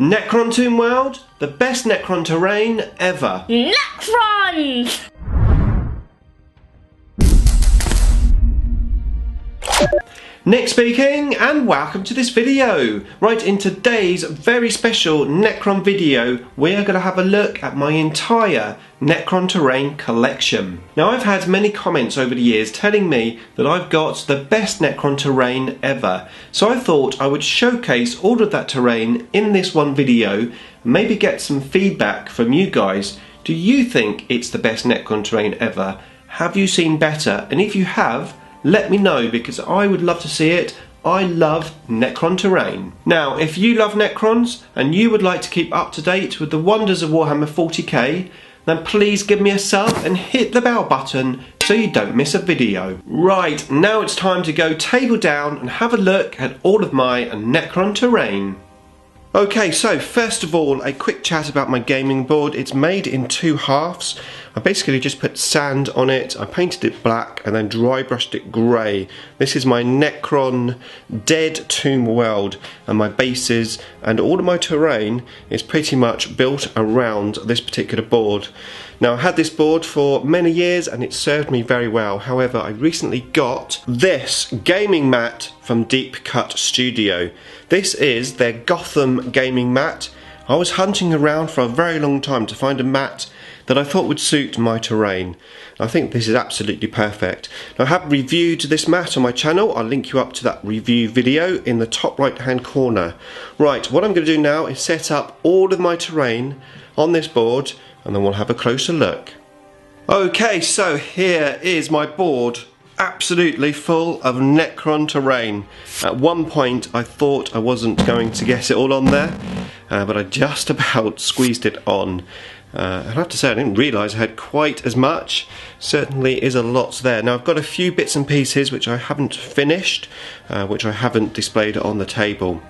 Necron Tomb World, the best Necron terrain ever. Necrons! Nick speaking, and welcome to this video. Right, in today's very special Necron video, we are going to have a look at my entire Necron Terrain collection. Now, I've had many comments over the years telling me that I've got the best Necron terrain ever, so I thought I would showcase all of that terrain in this one video, maybe get some feedback from you guys. Do you think it's the best Necron terrain ever? Have you seen better? And if you have, let me know, because I would love to see it. I love Necron Terrain. Now, if you love Necrons and you would like to keep up to date with the wonders of Warhammer 40k, then please give me a sub and hit the bell button so you don't miss a video. Right, now it's time to go table down and have a look at all of my Necron Terrain. Okay, so first of all, a quick chat about my gaming board. It's made in two halves. I basically just put sand on it, I painted it black and then dry brushed it grey. This is my Necron Dead Tomb World, and my bases and all of my terrain is pretty much built around this particular board. Now, I had this board for many years and it served me very well. However, I recently got this gaming mat from Deep Cut Studio. This is their Gotham gaming mat. I was hunting around for a very long time to find a mat that I thought would suit my terrain. I think this is absolutely perfect. Now, I have reviewed this mat on my channel. I'll link you up to that review video in the top right hand corner. Right, what I'm going to do now is set up all of my terrain on this board and then we'll have a closer look. Okay, so here is my board, absolutely full of Necron terrain. At one point I thought I wasn't going to get it all on there, but I just about squeezed it on. I have to say, I didn't realise I had quite as much. Certainly is a lot there. Now, I've got a few bits and pieces which I haven't finished, which I haven't displayed on the table.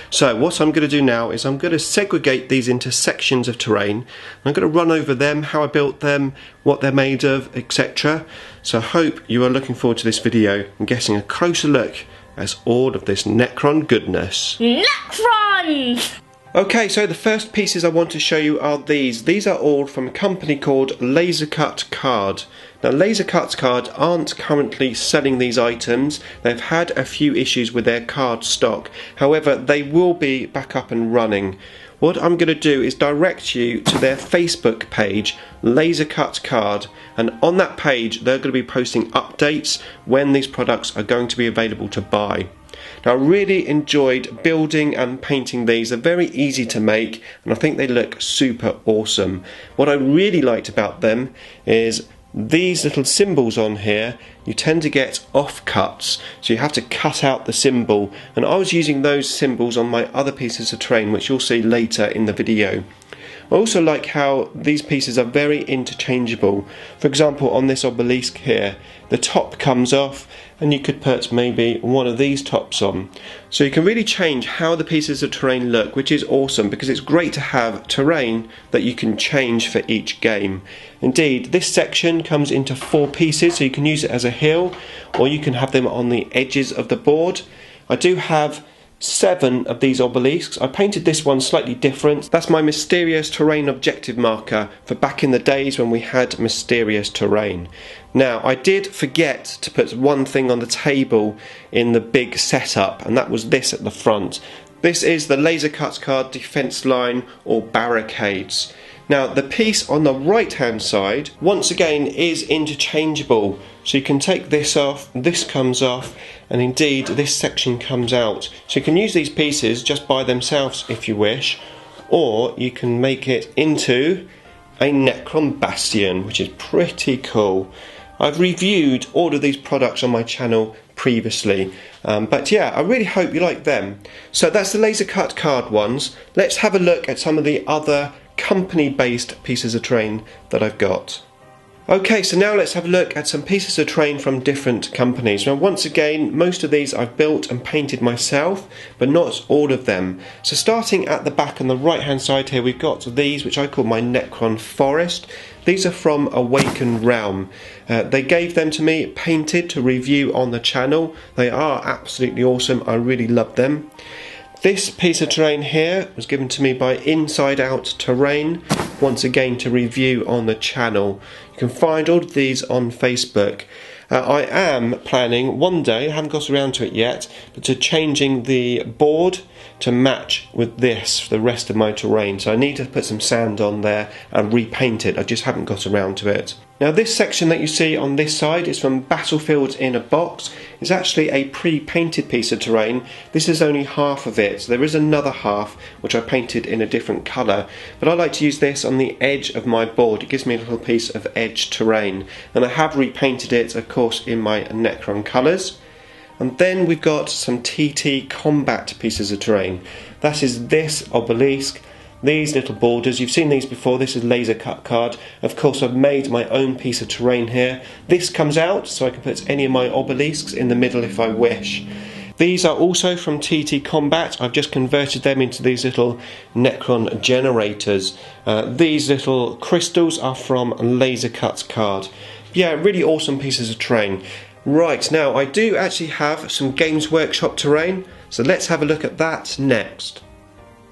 So what I'm going to do now is I'm going to segregate these into sections of terrain. I'm going to run over them, how I built them, what they're made of, etc. So I hope you are looking forward to this video and getting a closer look at all of this Necron goodness. Necrons! Okay, so the first pieces I want to show you are these. These are all from a company called Lasercut Card. Now, Lasercut Card aren't currently selling these items. They've had a few issues with their card stock. However, they will be back up and running. What I'm going to do is direct you to their Facebook page, Lasercut Card, and on that page they're going to be posting updates when these products are going to be available to buy. Now, I really enjoyed building and painting these. They're very easy to make and I think they look super awesome. What I really liked about them is these little symbols on here, you tend to get offcuts, so you have to cut out the symbol, and I was using those symbols on my other pieces of terrain, which you'll see later in the video. I also like how these pieces are very interchangeable. For example, on this obelisk here, the top comes off and you could put maybe one of these tops on. So you can really change how the pieces of terrain look, which is awesome because it's great to have terrain that you can change for each game. Indeed, this section comes into 4 pieces, so you can use it as a hill or you can have them on the edges of the board. I do have 7 of these obelisks. I painted this one slightly different. That's my mysterious terrain objective marker for back in the days when we had mysterious terrain. Now, I did forget to put one thing on the table in the big setup, and that was this at the front. This is the Lasercut Card defense line or barricades. Now, the piece on the right hand side once again is interchangeable, so you can take this off, this comes off, and indeed this section comes out. So you can use these pieces just by themselves if you wish, or you can make it into a Necron Bastion, which is pretty cool. I've reviewed all of these products on my channel previously, but yeah, I really hope you like them. So that's the Lasercut Card ones. Let's have a look at some of the other company-based pieces of terrain that I've got. Okay, so now let's have a look at some pieces of terrain from different companies. Now, once again, most of these I've built and painted myself, but not all of them. So starting at the back on the right hand side here, we've got these, which I call my Necron Forest. These are from Awakened Realm. They gave them to me painted to review on the channel. They are absolutely awesome. I really love them. This piece of terrain here was given to me by Inside Out Terrain, once again to review on the channel. You can find all of these on Facebook. I am planning one day, I haven't got around to it yet, but to changing the board to match with this for the rest of my terrain. So I need to put some sand on there and repaint it. I just haven't got around to it. Now this section that you see on this side is from Battlefields in a Box. It's actually a pre-painted piece of terrain. This is only half of it. So there is another half which I painted in a different colour. But I like to use this on the edge of my board. It gives me a little piece of edge terrain. And I have repainted it, of course, in my Necron colours. And then we've got some TT combat pieces of terrain. That is this obelisk, these little borders. You've seen these before. This is Lasercut Card. Of course, I've made my own piece of terrain here. This comes out so I can put any of my obelisks in the middle if I wish. These are also from TT Combat. I've just converted them into these little Necron generators. These little crystals are from Lasercut Card. Yeah, really awesome pieces of terrain. Right, now I do actually have some Games Workshop terrain, so let's have a look at that next.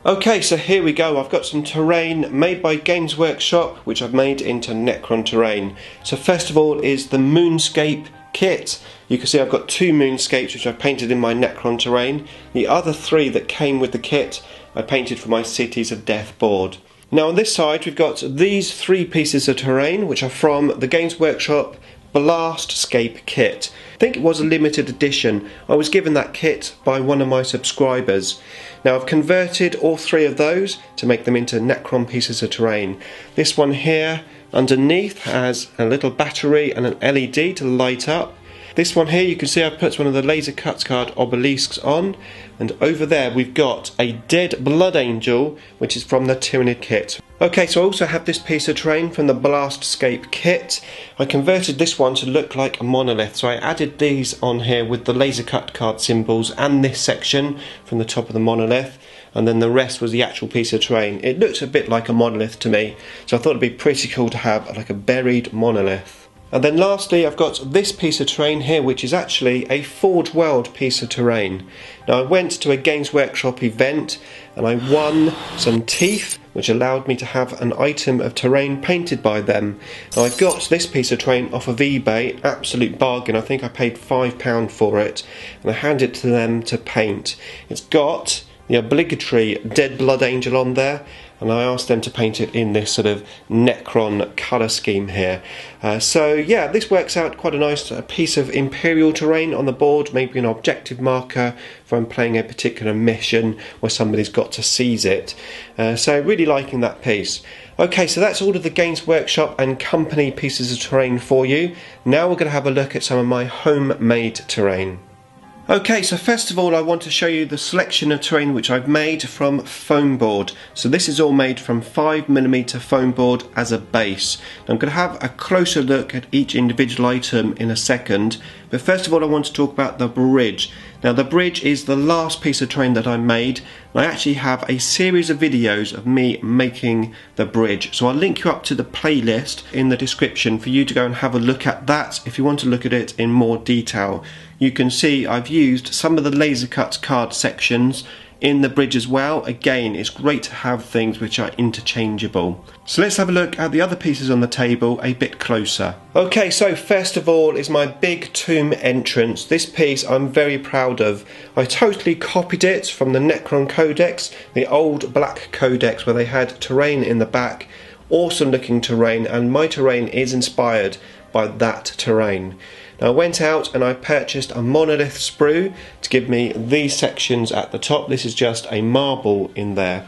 Okay, so here we go. I've got some terrain made by Games Workshop, which I've made into Necron Terrain. So first of all is the Moonscape kit. You can see I've got 2 moonscapes which I painted in my Necron Terrain. The other 3 that came with the kit I painted for my Cities of Death board. Now on this side we've got these 3 pieces of terrain which are from the Games Workshop Blastscape kit. I think it was a limited edition. I was given that kit by one of my subscribers. Now I've converted all 3 of those to make them into Necron pieces of terrain. This one here underneath has a little battery and an LED to light up. This one here, you can see I've put one of the Lasercut Card obelisks on, and over there we've got a dead blood angel which is from the Tyrannid kit. Okay, so I also have this piece of terrain from the Blastscape kit. I converted this one to look like a monolith, so I added these on here with the Lasercut Card symbols and this section from the top of the monolith, and then the rest was the actual piece of terrain. It looks a bit like a monolith to me, so I thought it'd be pretty cool to have like a buried monolith. And then lastly I've got this piece of terrain here which is actually a Forge World piece of terrain. Now I went to a Games Workshop event and I won some teeth which allowed me to have an item of terrain painted by them. Now I got this piece of terrain off of eBay, absolute bargain. I think I paid £5 for it, and I handed it to them to paint. It's got the obligatory dead blood angel on there, and I asked them to paint it in this sort of Necron colour scheme here. So yeah, this works out quite a nice piece of Imperial terrain on the board, maybe an objective marker if I'm playing a particular mission where somebody's got to seize it. So really liking that piece. Okay, so that's all of the Games Workshop and company pieces of terrain for you. Now we're going to have a look at some of my homemade terrain. Okay, so first of all I want to show you the selection of terrain which I've made from foam board. So this is all made from 5mm foam board as a base. I'm going to have a closer look at each individual item in a second, but first of all I want to talk about the bridge. Now the bridge is the last piece of terrain that I made, and I actually have a series of videos of me making the bridge. So I'll link you up to the playlist in the description for you to go and have a look at that if you want to look at it in more detail. You can see I've used some of the Lasercut Card sections in the bridge as well. Again, it's great to have things which are interchangeable. So let's have a look at the other pieces on the table a bit closer. Okay, so first of all is my big tomb entrance. This piece I'm very proud of. I totally copied it from the Necron Codex, the old black codex where they had terrain in the back. Awesome looking terrain, and my terrain is inspired by that terrain. Now I went out and I purchased a monolith sprue to give me these sections at the top. This is just a marble in there.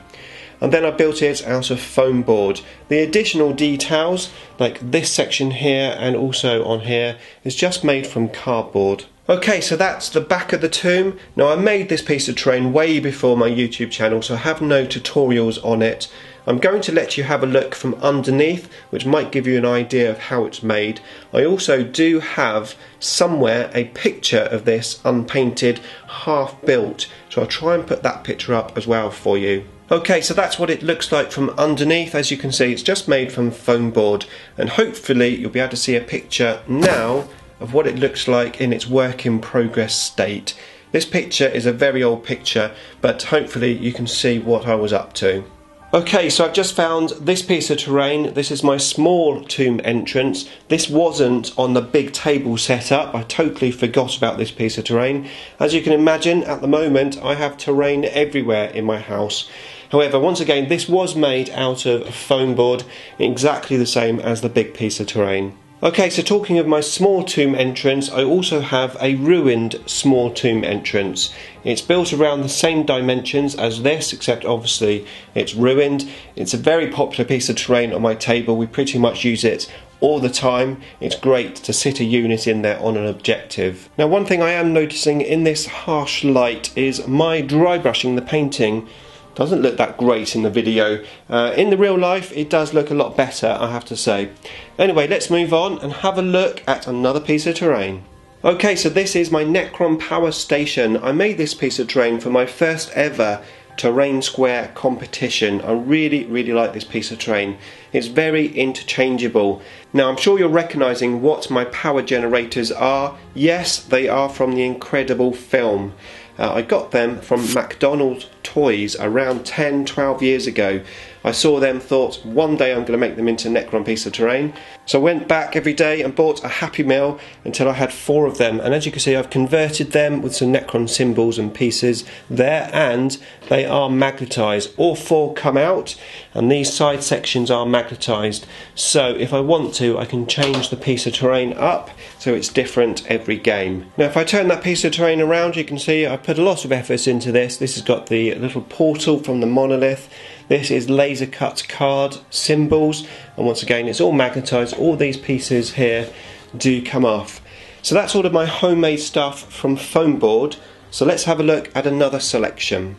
And then I built it out of foam board. The additional details, like this section here and also on here, is just made from cardboard. Okay, so that's the back of the tomb. Now I made this piece of terrain way before my YouTube channel, so I have no tutorials on it. I'm going to let you have a look from underneath, which might give you an idea of how it's made. I also do have somewhere a picture of this unpainted, half built, so I'll try and put that picture up as well for you. Okay, so that's what it looks like from underneath. As you can see, it's just made from foam board, and hopefully you'll be able to see a picture now of what it looks like in its work in progress state. This picture is a very old picture, but hopefully you can see what I was up to. Okay, so I've just found this piece of terrain. This is my small tomb entrance. This wasn't on the big table setup. I totally forgot about this piece of terrain. As you can imagine, at the moment I have terrain everywhere in my house. However, once again, this was made out of foam board, exactly the same as the big piece of terrain. Okay, so talking of my small tomb entrance, I also have a ruined small tomb entrance. It's built around the same dimensions as this, except obviously it's ruined. It's a very popular piece of terrain on my table. We pretty much use it all the time. It's great to sit a unit in there on an objective. Now, one thing I am noticing in this harsh light is my dry brushing the painting doesn't look that great in the video. In the real life it does look a lot better, I have to say. Anyway, let's move on and have a look at another piece of terrain. Okay, so this is my Necron power station. I made this piece of terrain for my first ever terrain square competition. I really like this piece of terrain. It's very interchangeable. Now, I'm sure you're recognising what my power generators are. Yes, they are from the incredible film. I got them from McDonald's toys around 10-12 years ago. I saw them, thought one day I'm going to make them into Necron piece of terrain. So I went back every day and bought a Happy Meal until I had 4 of them. And as you can see, I've converted them with some Necron symbols and pieces there, and they are magnetised. All 4 come out, and these side sections are magnetised. So if I want to, I can change the piece of terrain up so it's different every game. Now, if I turn that piece of terrain around, you can see I put a lot of effort into this. This has got the little portal from the monolith. This is Lasercut Card symbols, and once again it's all magnetised. All these pieces here do come off. So that's all of my homemade stuff from foam board. So let's have a look at another selection.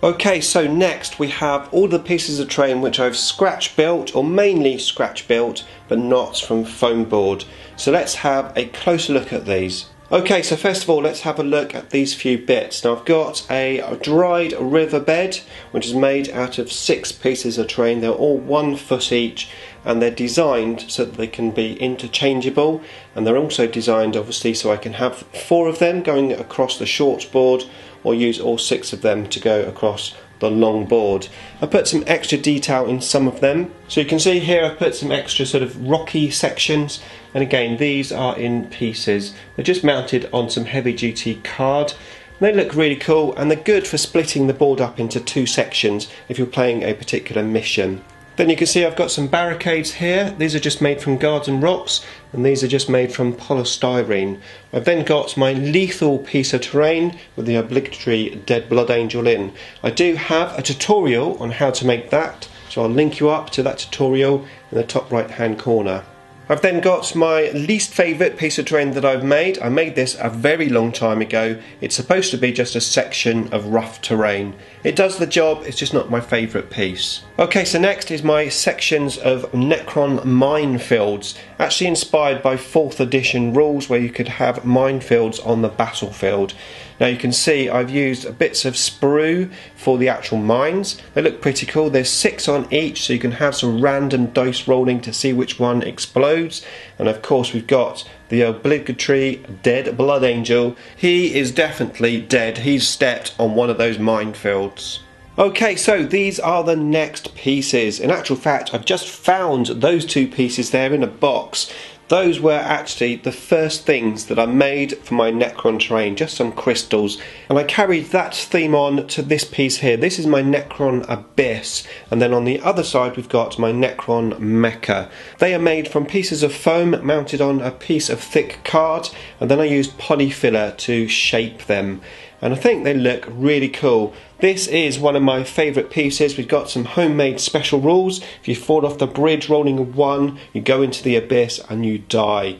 Okay, so next we have all the pieces of terrain which I've scratch built, or mainly scratch built, but not from foam board. So let's have a closer look at these. Okay, so first of all, let's have a look at these few bits. Now, I've got a dried riverbed, which is made out of 6 pieces of terrain. They're all 1 foot each, and they're designed so that they can be interchangeable. And they're also designed, obviously, so I can have 4 of them going across the short board, or use all 6 of them to go across the long board. I put some extra detail in some of them. So you can see here I've put some extra sort of rocky sections, and again these are in pieces. They're just mounted on some heavy duty card. They look really cool, and they're good for splitting the board up into 2 sections if you're playing a particular mission. Then you can see I've got some barricades here. These are just made from garden rocks, and these are just made from polystyrene. I've then got my lethal piece of terrain with the obligatory Dead Blood Angel in. I do have a tutorial on how to make that, so I'll link you up to that tutorial in the top right hand corner. I've then got my least favourite piece of terrain that I've made. I made this a very long time ago. It's supposed to be just a section of rough terrain. It does the job, it's just not my favourite piece. Okay, so next is my sections of Necron minefields. Actually inspired by 4th edition rules where you could have minefields on the battlefield. Now you can see I've used bits of sprue for the actual mines. They look pretty cool. There's 6 on each, so you can have some random dice rolling to see which one explodes. And of course we've got the obligatory Dead Blood Angel. He is definitely dead. He's stepped on one of those minefields. Okay, so these are the next pieces. In actual fact, I've just found those 2 pieces there in a box. Those were actually the first things that I made for my Necron terrain, just some crystals. And I carried that theme on to this piece here. This is my Necron Abyss. And then on the other side we've got my Necron Mecha. They are made from pieces of foam mounted on a piece of thick card. And then I used polyfiller to shape them. And I think they look really cool. This is one of my favourite pieces. We've got some homemade special rules. If you fall off the bridge rolling a 1, you go into the abyss and you die.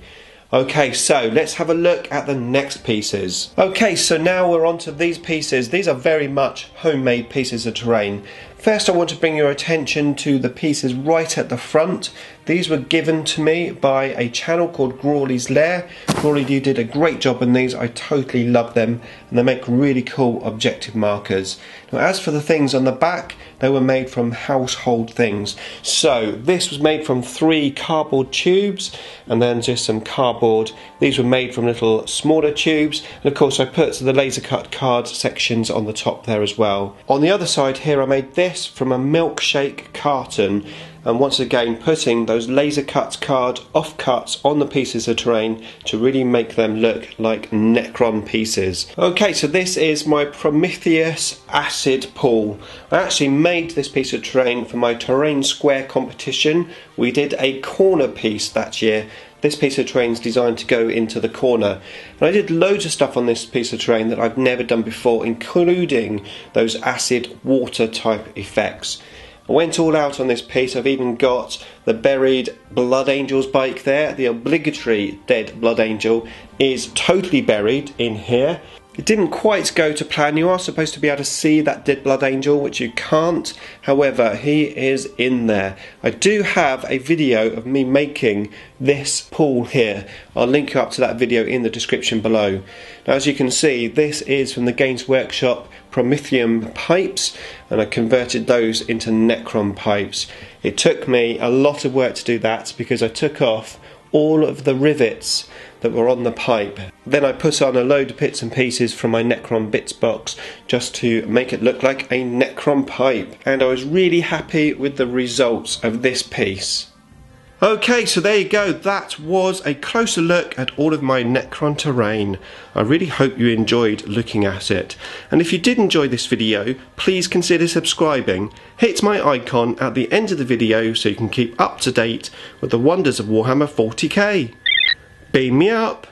Okay, so let's have a look at the next pieces. Okay, so now we're on to these pieces. These are very much homemade pieces of terrain. First, I want to bring your attention to the pieces right at the front. These were given to me by a channel called Grawley's Lair. Grawley, you did a great job on these. I totally love them. and they make really cool objective markers. Now as for the things on the back, they were made from household things. So this was made from 3 cardboard tubes and then just some cardboard. These were made from little smaller tubes, and of course I put the Lasercut Card sections on the top there as well. On the other side here I made this from a milkshake carton, and once again putting those Lasercut Card offcuts on the pieces of terrain to really make them look like Necron pieces. Okay, so this is my Prometheus acid pool. I actually made this piece of terrain for my terrain square competition. We did a corner piece that year. This piece of terrain is designed to go into the corner. And I did loads of stuff on this piece of terrain that I've never done before, including those acid water type effects. I went all out on this piece. I've even got the buried Blood Angel's bike there. The obligatory dead Blood Angel is totally buried in here. It didn't quite go to plan. You are supposed to be able to see that dead Blood Angel, which you can't. However, he is in there. I do have a video of me making this pool here. I'll link you up to that video in the description below. Now, as you can see, this is from the Games Workshop Prometheus pipes, and I converted those into Necron pipes. It took me a lot of work to do that because I took off all of the rivets that were on the pipe. Then I put on a load of bits and pieces from my Necron bits box just to make it look like a Necron pipe, and I was really happy with the results of this piece. Okay, so there you go. That was a closer look at all of my Necron terrain. I really hope you enjoyed looking at it. And if you did enjoy this video, please consider subscribing. Hit my icon at the end of the video so you can keep up to date with the wonders of Warhammer 40k. Beam me up!